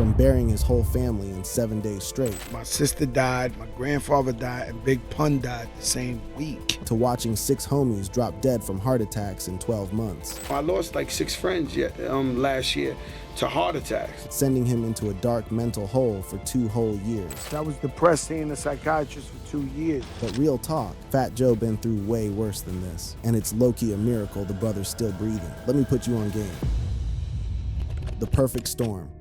from burying his whole family in 7 days straight, My sister died, my grandfather died, and Big Pun died the same week. to watching 6 homies drop dead from heart attacks in 12 months, I lost like 6 friends last year to heart attacks. sending him into a dark mental hole for 2 whole years. I was depressed seeing a psychiatrist for 2 years. But real talk, Fat Joe been through way worse than this, and it's low-key a miracle the brother's still breathing. Let me put you on game. The Perfect Storm.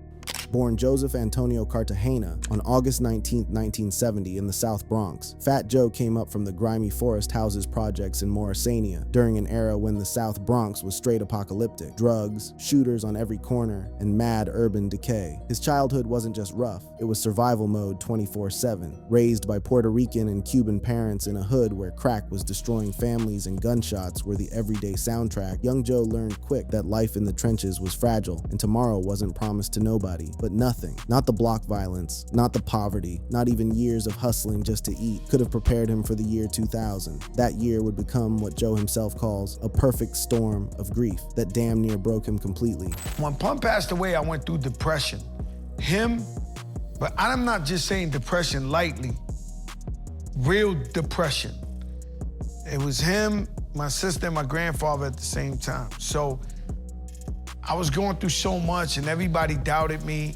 Born Joseph Antonio Cartagena on August 19, 1970 in the South Bronx, Fat Joe came up from the grimy Forest Houses projects in Morrisania during an era when the South Bronx was straight apocalyptic. Drugs, shooters on every corner, and mad urban decay. His childhood wasn't just rough, it was survival mode 24/7. Raised by Puerto Rican and Cuban parents in a hood where crack was destroying families and gunshots were the everyday soundtrack, young Joe learned quick that life in the trenches was fragile and tomorrow wasn't promised to nobody. But nothing, not the block violence, not the poverty, not even years of hustling just to eat, could have prepared him for the year 2000. That year would become what Joe himself calls a perfect storm of grief that damn near broke him completely. When Pun passed away, I went through depression. But I'm not just saying depression lightly, real depression. It was him, my sister, and my grandfather at the same time. So I was going through so much and everybody doubted me.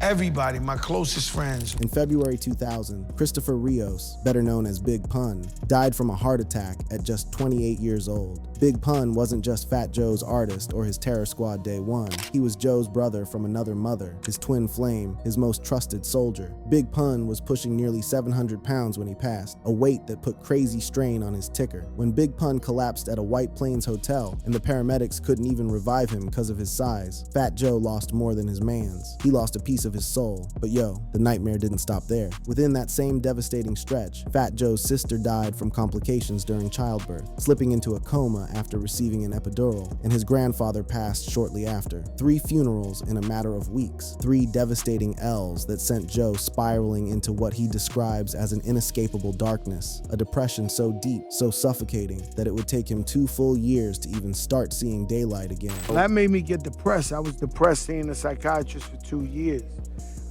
Everybody, my closest friends. In February 2000, Christopher Rios, better known as Big Pun, died from a heart attack at just 28 years old. Big Pun wasn't just Fat Joe's artist or his Terror Squad Day One. He was Joe's brother from another mother, his twin flame, his most trusted soldier. Big Pun was pushing nearly 700 pounds when he passed, a weight that put crazy strain on his ticker. When Big Pun collapsed at a White Plains hotel and the paramedics couldn't even revive him because of his size, Fat Joe lost more than his mans. He lost a piece of his soul. But yo, the nightmare didn't stop there. Within that same devastating stretch, Fat Joe's sister died from complications during childbirth, slipping into a coma after receiving an epidural, and his grandfather passed shortly after. 3 funerals in a matter of weeks, 3 devastating L's that sent Joe spiraling into what he describes as an inescapable darkness, a depression so deep, so suffocating, that it would take him 2 full years to even start seeing daylight again. That made me get depressed. I was depressed seeing a psychiatrist for 2 years.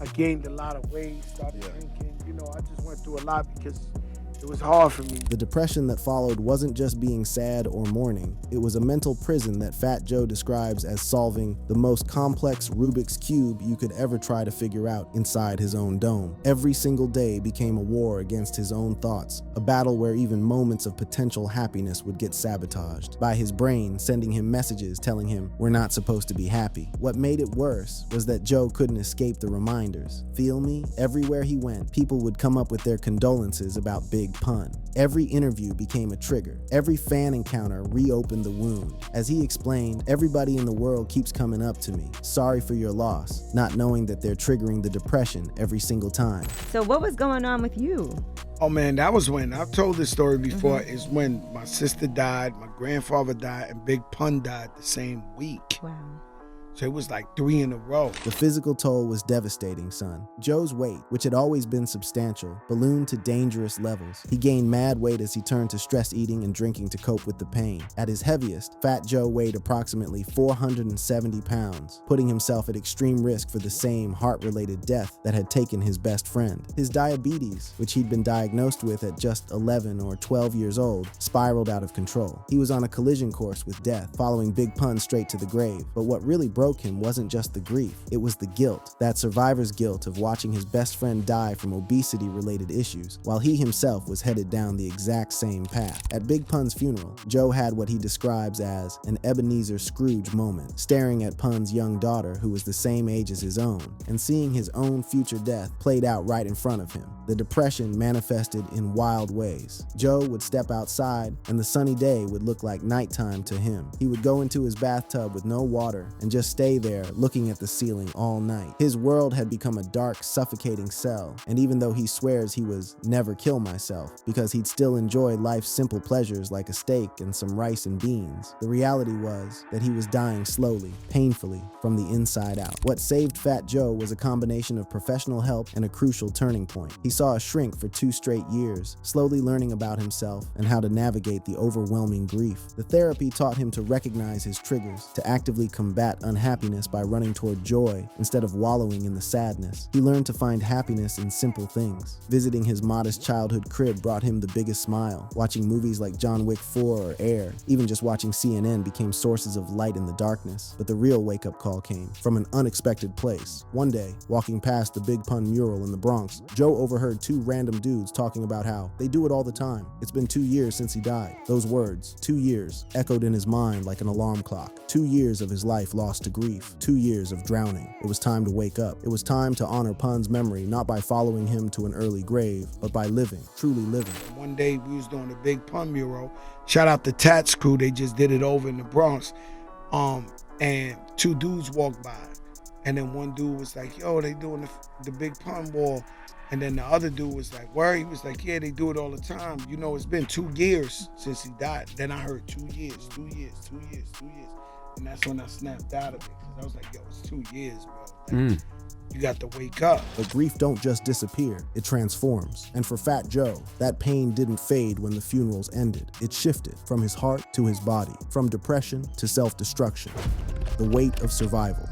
I gained a lot of weight, started drinking. I just went through a lot because it was hard for me. The depression that followed wasn't just being sad or mourning. It was a mental prison that Fat Joe describes as solving the most complex Rubik's Cube you could ever try to figure out inside his own dome. Every single day became a war against his own thoughts, a battle where even moments of potential happiness would get sabotaged by his brain sending him messages telling him we're not supposed to be happy. What made it worse was that Joe couldn't escape the reminders. Feel me? Everywhere he went, people would come up with their condolences about Big Pun. Every interview became a trigger. Every fan encounter reopened the wound. As he explained, everybody in the world keeps coming up to me, sorry for your loss, not knowing that they're triggering the depression every single time. So what was going on with you? Oh man, that was when, I've told this story before, is when my sister died, my grandfather died, and Big Pun died the same week. Wow. So it was like 3 in a row. The physical toll was devastating, son. Joe's weight, which had always been substantial, ballooned to dangerous levels. He gained mad weight as he turned to stress eating and drinking to cope with the pain. At his heaviest, Fat Joe weighed approximately 470 pounds, putting himself at extreme risk for the same heart-related death that had taken his best friend. His diabetes, which he'd been diagnosed with at just 11 or 12 years old, spiraled out of control. He was on a collision course with death, following Big Pun straight to the grave. But what really broke him wasn't just the grief, it was the guilt, that survivor's guilt of watching his best friend die from obesity-related issues, while he himself was headed down the exact same path. At Big Pun's funeral, Joe had what he describes as an Ebenezer Scrooge moment, staring at Pun's young daughter, who was the same age as his own, and seeing his own future death played out right in front of him. The depression manifested in wild ways. Joe would step outside, and the sunny day would look like nighttime to him. He would go into his bathtub with no water and just stay there looking at the ceiling all night. His world had become a dark, suffocating cell, and even though he swears he was never kill myself because he'd still enjoy life's simple pleasures like a steak and some rice and beans, the reality was that he was dying slowly, painfully, from the inside out. What saved Fat Joe was a combination of professional help and a crucial turning point. He saw a shrink for 2 straight years, slowly learning about himself and how to navigate the overwhelming grief. The therapy taught him to recognize his triggers, to actively combat unhappiness by running toward joy instead of wallowing in the sadness. He learned to find happiness in simple things. Visiting his modest childhood crib brought him the biggest smile. Watching movies like John Wick 4 or Air, even just watching CNN became sources of light in the darkness. But the real wake-up call came from an unexpected place. One day, walking past the Big Pun mural in the Bronx, Joe overheard 2 random dudes talking about how they do it all the time. It's been 2 years since he died. Those words, 2 years, echoed in his mind like an alarm clock. 2 years of his life lost to grief. 2 years of drowning. It was time to wake up. It was time to honor Pun's memory, not by following him to an early grave, but by living, truly living. One day we was doing the Big Pun mural. Shout out the Tats crew, they just did it over in the Bronx. And 2 dudes walked by. And then one dude was like, yo, they doing the Big Pun wall. And then the other dude was like, where? He was like, yeah, they do it all the time. You know, it's been 2 years since he died. Then I heard 2 years, 2 years, 2 years, 2 years. And that's when I snapped out of it. Because I was like, yo, it's 2 years, bro. Like, you got to wake up. But grief don't just disappear, it transforms. And for Fat Joe, that pain didn't fade when the funerals ended. It shifted from his heart to his body, from depression to self-destruction. The weight of survival.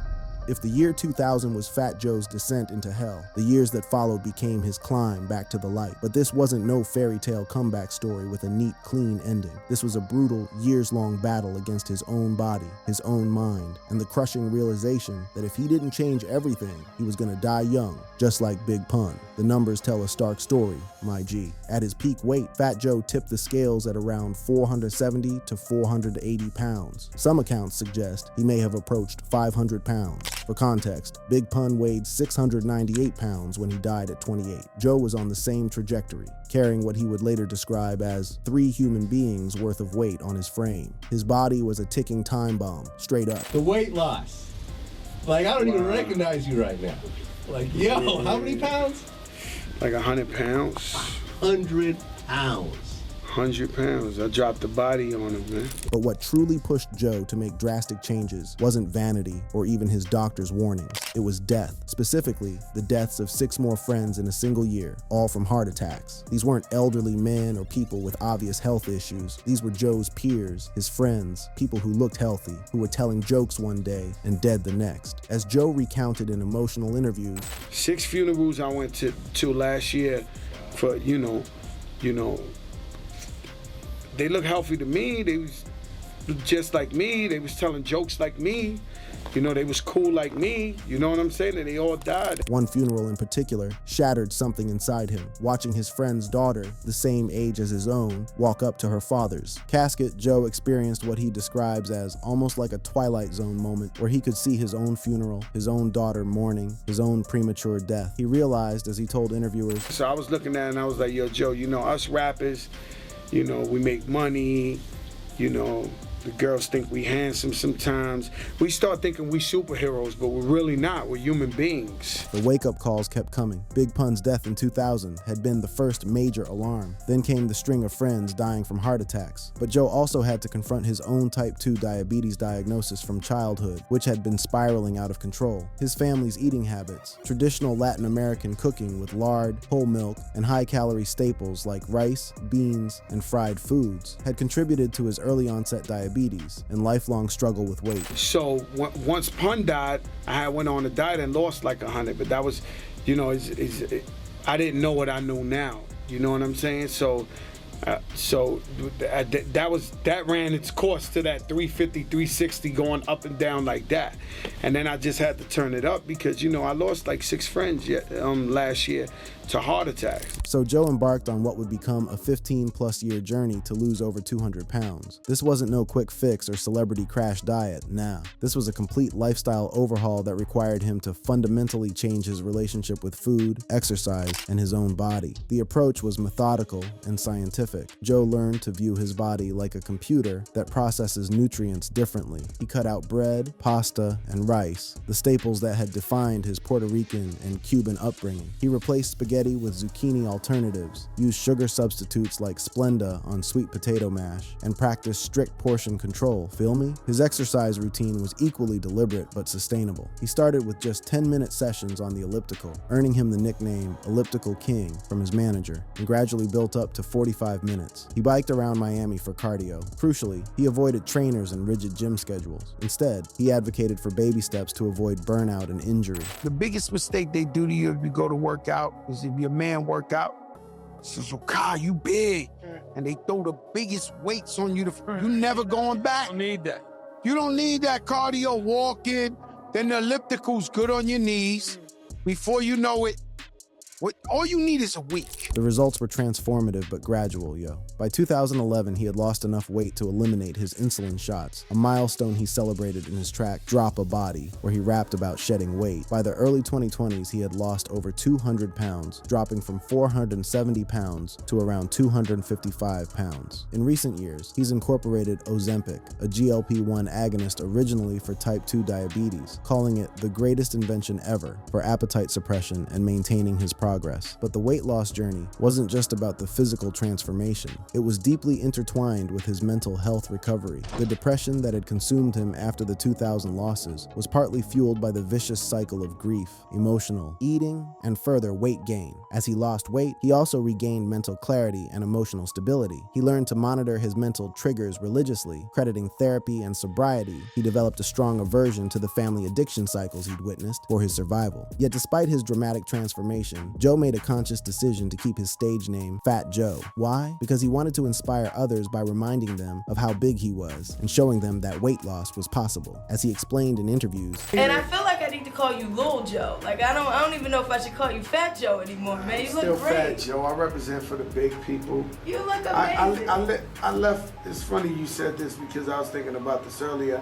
If the year 2000 was Fat Joe's descent into hell, the years that followed became his climb back to the light. But this wasn't no fairy tale comeback story with a neat, clean ending. This was a brutal, years-long battle against his own body, his own mind, and the crushing realization that if he didn't change everything, he was gonna die young, just like Big Pun. The numbers tell a stark story, my G. At his peak weight, Fat Joe tipped the scales at around 470 to 480 pounds. Some accounts suggest he may have approached 500 pounds. For context, Big Pun weighed 698 pounds when he died at 28. Joe was on the same trajectory, carrying what he would later describe as 3 human beings worth of weight on his frame. His body was a ticking time bomb, straight up. The weight loss. Like, I don't even recognize you right now. Like, yo, how many pounds? Like 100 pounds. 100 pounds. 100 pounds. I dropped the body on him, man. But what truly pushed Joe to make drastic changes wasn't vanity or even his doctor's warnings. It was death. Specifically, the deaths of 6 more friends in a single year, all from heart attacks. These weren't elderly men or people with obvious health issues. These were Joe's peers, his friends, people who looked healthy, who were telling jokes one day and dead the next. As Joe recounted in emotional interviews, 6 funerals I went to last year for, you know, they look healthy to me. They was just like me. They was telling jokes like me. You know, they was cool like me. You know what I'm saying? And they all died. One funeral in particular shattered something inside him, watching his friend's daughter, the same age as his own, walk up to her father's casket. Joe experienced what he describes as almost like a Twilight Zone moment, where he could see his own funeral, his own daughter mourning, his own premature death. He realized, as he told interviewers, so I was looking at it and I was like, yo, Joe, you know, us rappers, you know, we make money, you know, the girls think we handsome sometimes. We start thinking we superheroes, but we're really not. We're human beings. The wake-up calls kept coming. Big Pun's death in 2000 had been the first major alarm. Then came the string of friends dying from heart attacks. But Joe also had to confront his own type 2 diabetes diagnosis from childhood, which had been spiraling out of control. His family's eating habits, traditional Latin American cooking with lard, whole milk, and high-calorie staples like rice, beans, and fried foods, had contributed to his early onset diabetes and lifelong struggle with weight. So once Pun died, I went on a diet and lost like 100, but that was, you know, I didn't know what I know now. You know what I'm saying? So that ran its course to that 350, 360 going up and down like that. And then I just had to turn it up because, you know, I lost like 6 friends last year to heart attacks. So Joe embarked on what would become a 15-plus year journey to lose over 200 pounds. This wasn't no quick fix or celebrity crash diet, nah. This was a complete lifestyle overhaul that required him to fundamentally change his relationship with food, exercise, and his own body. The approach was methodical and scientific. specific. Joe learned to view his body like a computer that processes nutrients differently. He cut out bread, pasta, and rice, the staples that had defined his Puerto Rican and Cuban upbringing. He replaced spaghetti with zucchini alternatives, used sugar substitutes like Splenda on sweet potato mash, and practiced strict portion control. Feel me? His exercise routine was equally deliberate but sustainable. He started with just 10-minute sessions on the elliptical, earning him the nickname Elliptical King from his manager, and gradually built up to 45 minutes. He biked around Miami for cardio. Crucially, he avoided trainers and rigid gym schedules. Instead, he advocated for baby steps to avoid burnout and injury. The biggest mistake they do to you if you go to work out is if your man work out, says, "Oh, Kai, you big," and they throw the biggest weights on you. You never going back. Don't need that. You don't need that cardio walking. Then the elliptical's good on your knees. Before you know it, all you need is a week. The results were transformative but gradual, yo. By 2011, he had lost enough weight to eliminate his insulin shots, a milestone he celebrated in his track Drop a Body, where he rapped about shedding weight. By the early 2020s, he had lost over 200 pounds, dropping from 470 pounds to around 255 pounds. In recent years, he's incorporated Ozempic, a GLP-1 agonist originally for type 2 diabetes, calling it the greatest invention ever for appetite suppression and maintaining his progress. But the weight loss journey wasn't just about the physical transformation. It was deeply intertwined with his mental health recovery. The depression that had consumed him after the 2000 losses was partly fueled by the vicious cycle of grief, emotional eating, and further weight gain. As he lost weight, he also regained mental clarity and emotional stability. He learned to monitor his mental triggers religiously, crediting therapy and sobriety. He developed a strong aversion to the family addiction cycles he'd witnessed for his survival. Yet despite his dramatic transformation, Joe made a conscious decision to keep his stage name Fat Joe. Why? Because he wanted to inspire others by reminding them of how big he was and showing them that weight loss was possible. As he explained in interviews, and I feel like I need to call you Lil Joe. Like I don't even know if I should call you Fat Joe anymore, man. You Still look great. Fat Joe. I represent for the big people. You look amazing. I left, it's funny you said this because I was thinking about this earlier.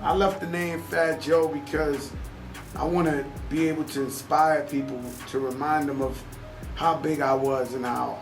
I left the name Fat Joe because I want to be able to inspire people, to remind them of how big I was and how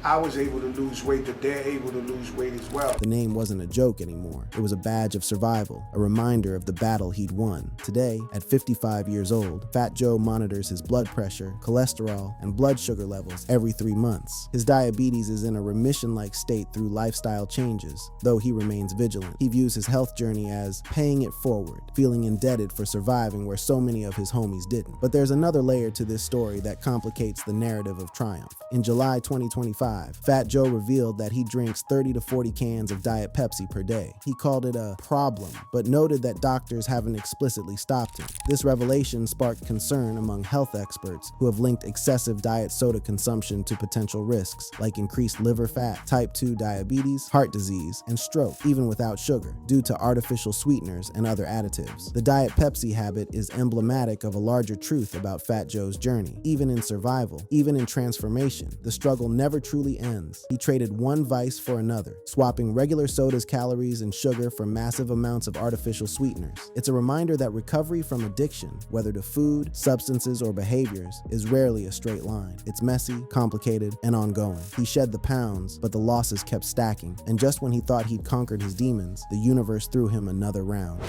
I was able to lose weight, that they're able to lose weight as well. the name wasn't a joke anymore. It was a badge of survival, a reminder of the battle he'd won. Today, at 55 years old, Fat Joe monitors his blood pressure, cholesterol, and blood sugar levels every 3 months. His diabetes is in a remission-like state through lifestyle changes, though he remains vigilant. He views his health journey as paying it forward, feeling indebted for surviving where so many of his homies didn't. But there's another layer to this story that complicates the narrative of triumph. In July 2025, Fat Joe revealed that he drinks 30 to 40 cans of Diet Pepsi per day. He called it a problem, but noted that doctors haven't explicitly stopped him. This revelation sparked concern among health experts who have linked excessive diet soda consumption to potential risks like increased liver fat, type 2 diabetes, heart disease, and stroke, even without sugar, due to artificial sweeteners and other additives. The Diet Pepsi habit is emblematic of a larger truth about Fat Joe's journey. Even in survival, even in transformation, the struggle never truly ends. He traded one vice for another, swapping regular soda's calories and sugar for massive amounts of artificial sweeteners. It's a reminder that recovery from addiction, whether to food, substances, or behaviors, is rarely a straight line. It's messy, complicated, and ongoing. He shed the pounds, but the losses kept stacking, and just when he thought he'd conquered his demons, the universe threw him another round.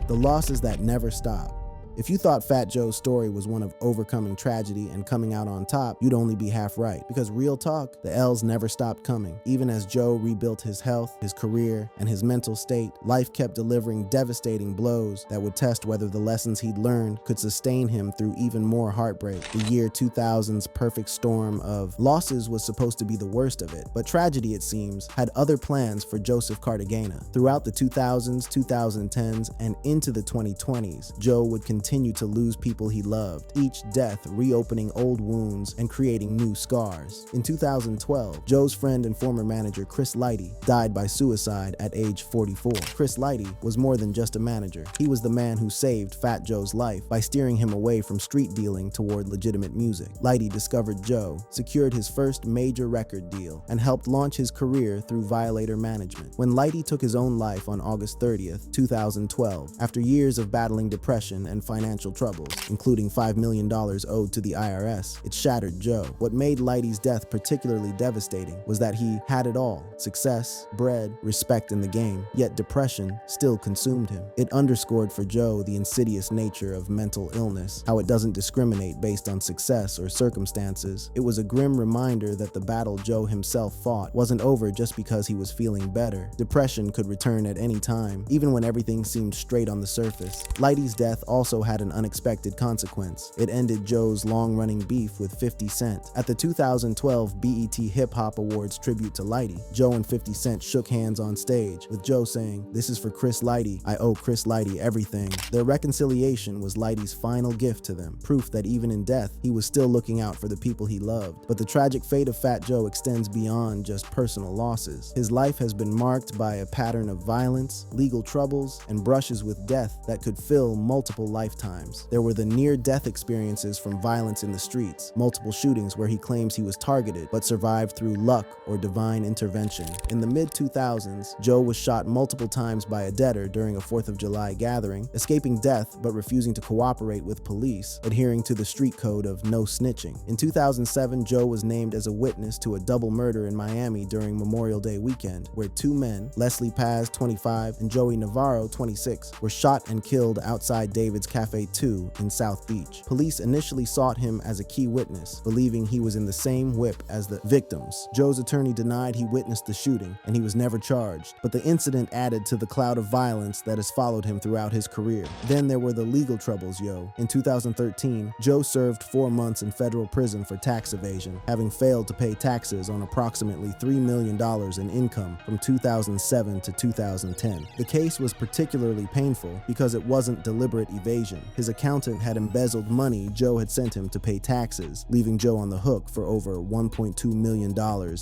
The losses that never stop. If you thought Fat Joe's story was one of overcoming tragedy and coming out on top, you'd only be half right. Because real talk, the L's never stopped coming. Even as Joe rebuilt his health, his career, and his mental state, life kept delivering devastating blows that would test whether the lessons he'd learned could sustain him through even more heartbreak. The year 2000's perfect storm of losses was supposed to be the worst of it, but tragedy, it seems, had other plans for Joseph Cartagena. Throughout the 2000s, 2010s, and into the 2020s, Joe would continue to lose people he loved, each death reopening old wounds and creating new scars. In 2012, Joe's friend and former manager Chris Lighty died by suicide at age 44. Chris Lighty was more than just a manager. He was the man who saved Fat Joe's life by steering him away from street dealing toward legitimate music. Lighty discovered Joe, secured his first major record deal, and helped launch his career through Violator management. When Lighty took his own life on August 30th, 2012, after years of battling depression and financial troubles, including $5 million owed to the IRS. It shattered Joe. What made Lighty's death particularly devastating was that he had it all: success, bread, respect in the game, yet depression still consumed him. It underscored for Joe the insidious nature of mental illness, how it doesn't discriminate based on success or circumstances. It was a grim reminder that the battle Joe himself fought wasn't over just because he was feeling better. Depression could return at any time, even when everything seemed straight on the surface. Lighty's death also had an unexpected consequence. It ended Joe's long-running beef with 50 Cent. At the 2012 BET Hip Hop Awards tribute to Lighty, Joe and 50 Cent shook hands on stage, with Joe saying, "This is for Chris Lighty. I owe Chris Lighty everything." Their reconciliation was Lighty's final gift to them, proof that even in death, he was still looking out for the people he loved. But the tragic fate of Fat Joe extends beyond just personal losses. His life has been marked by a pattern of violence, legal troubles, and brushes with death that could fill multiple lifetimes. There were the near-death experiences from violence in the streets, multiple shootings where he claims he was targeted but survived through luck or divine intervention. In the mid-2000s, Joe was shot multiple times by a debtor during a 4th of July gathering, escaping death but refusing to cooperate with police, adhering to the street code of no snitching. In 2007, Joe was named as a witness to a double murder in Miami during Memorial Day weekend, where two men, Leslie Paz, 25, and Joey Navarro, 26, were shot and killed outside David's Cafe 2 in South Beach. Police initially sought him as a key witness, believing he was in the same whip as the victims. Joe's attorney denied he witnessed the shooting, and he was never charged, but the incident added to the cloud of violence that has followed him throughout his career. Then there were the legal troubles, yo. In 2013, Joe served 4 months in federal prison for tax evasion, having failed to pay taxes on approximately $3 million in income from 2007 to 2010. The case was particularly painful because it wasn't deliberate evasion. His accountant had embezzled money Joe had sent him to pay taxes, leaving Joe on the hook for over $1.2 million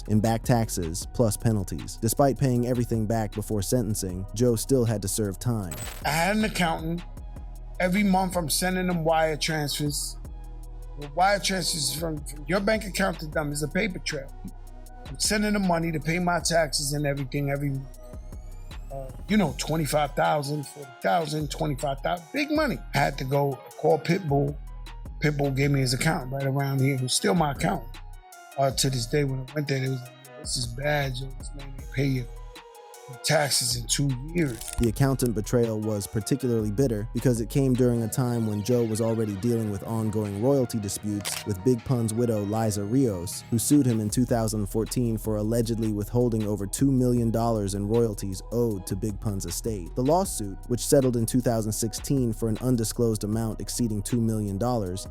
in back taxes plus penalties. Despite paying everything back before sentencing, Joe still had to serve time. I had an accountant. Every month I'm sending them wire transfers. The wire transfers from your bank account to them is a paper trail. I'm sending them money to pay my taxes and everything every month. $25,000, $40,000, $25,000, big money. I had to go call Pitbull. Pitbull gave me his account right around here. It was still my account. To this day, when I went there, it was like, "This is bad, Joe. This man ain't pay you taxes in 2 years." The accountant betrayal was particularly bitter because it came during a time when Joe was already dealing with ongoing royalty disputes with Big Pun's widow Liza Rios, who sued him in 2014 for allegedly withholding over $2 million in royalties owed to Big Pun's estate. The lawsuit, which settled in 2016 for an undisclosed amount exceeding $2 million,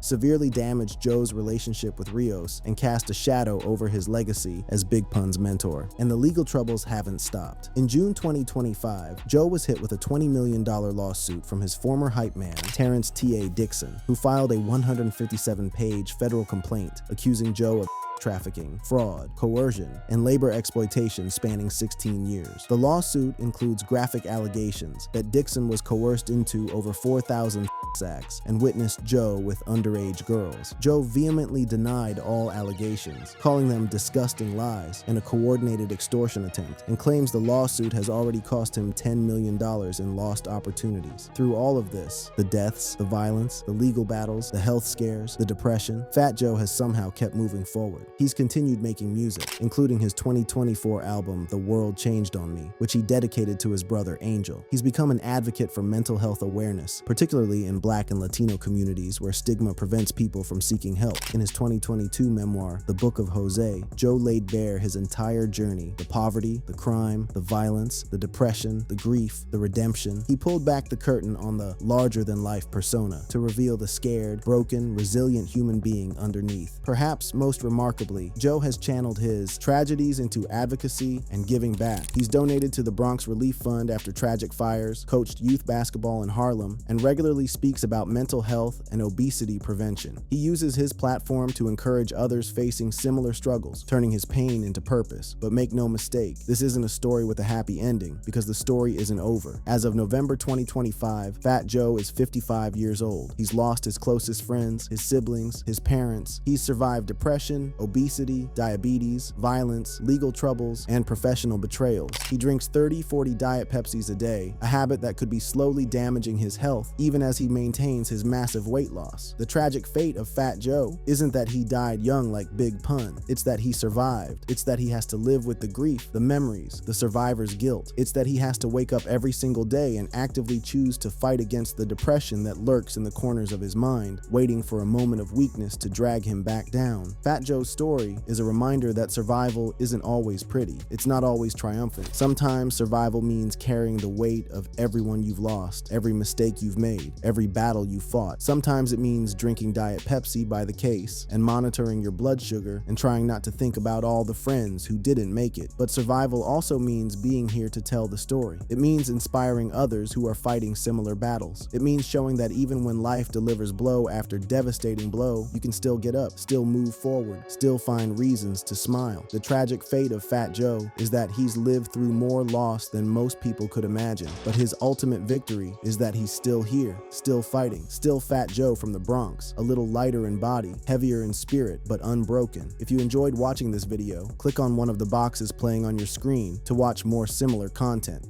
severely damaged Joe's relationship with Rios and cast a shadow over his legacy as Big Pun's mentor. And the legal troubles haven't stopped. In June 2025, Joe was hit with a $20 million lawsuit from his former hype man, Terrence T.A. Dixon, who filed a 157-page federal complaint accusing Joe of trafficking, fraud, coercion, and labor exploitation spanning 16 years. The lawsuit includes graphic allegations that Dixon was coerced into over 4,000 acts and witnessed Joe with underage girls. Joe vehemently denied all allegations, calling them disgusting lies and a coordinated extortion attempt, and claims the lawsuit has already cost him $10 million in lost opportunities. Through all of this, the deaths, the violence, the legal battles, the health scares, the depression, Fat Joe has somehow kept moving forward. He's continued making music, including his 2024 album, The World Changed on Me, which he dedicated to his brother Angel. He's become an advocate for mental health awareness, particularly in Black and Latino communities where stigma prevents people from seeking help. In his 2022 memoir, The Book of Jose, Joe laid bare his entire journey: the poverty, the crime, the violence, the depression, the grief, the redemption. He pulled back the curtain on the larger-than-life persona to reveal the scared, broken, resilient human being underneath. Perhaps most remarkably, Joe has channeled his tragedies into advocacy and giving back. He's donated to the Bronx Relief Fund after tragic fires, coached youth basketball in Harlem, and regularly speaks about mental health and obesity prevention. He uses his platform to encourage others facing similar struggles, turning his pain into purpose. But make no mistake, this isn't a story with a happy ending, because the story isn't over. As of November 2025, Fat Joe is 55 years old. He's lost his closest friends, his siblings, his parents. He's survived depression, obesity, obesity, diabetes, violence, legal troubles, and professional betrayals. He drinks 30-40 Diet Pepsis a day, a habit that could be slowly damaging his health even as he maintains his massive weight loss. The tragic fate of Fat Joe isn't that he died young like Big Pun. It's that he survived. It's that he has to live with the grief, the memories, the survivor's guilt. It's that he has to wake up every single day and actively choose to fight against the depression that lurks in the corners of his mind, waiting for a moment of weakness to drag him back down. Fat Joe's story is a reminder that survival isn't always pretty. It's not always triumphant. Sometimes survival means carrying the weight of everyone you've lost, every mistake you've made, every battle you fought. Sometimes it means drinking Diet Pepsi by the case and monitoring your blood sugar and trying not to think about all the friends who didn't make it. But survival also means being here to tell the story. It means inspiring others who are fighting similar battles. It means showing that even when life delivers blow after devastating blow, you can still get up, still move forward, still find reasons to smile. The tragic fate of Fat Joe is that he's lived through more loss than most people could imagine, but his ultimate victory is that he's still here, still fighting, still Fat Joe from the Bronx, a little lighter in body, heavier in spirit, but unbroken. If you enjoyed watching this video, click on one of the boxes playing on your screen to watch more similar content.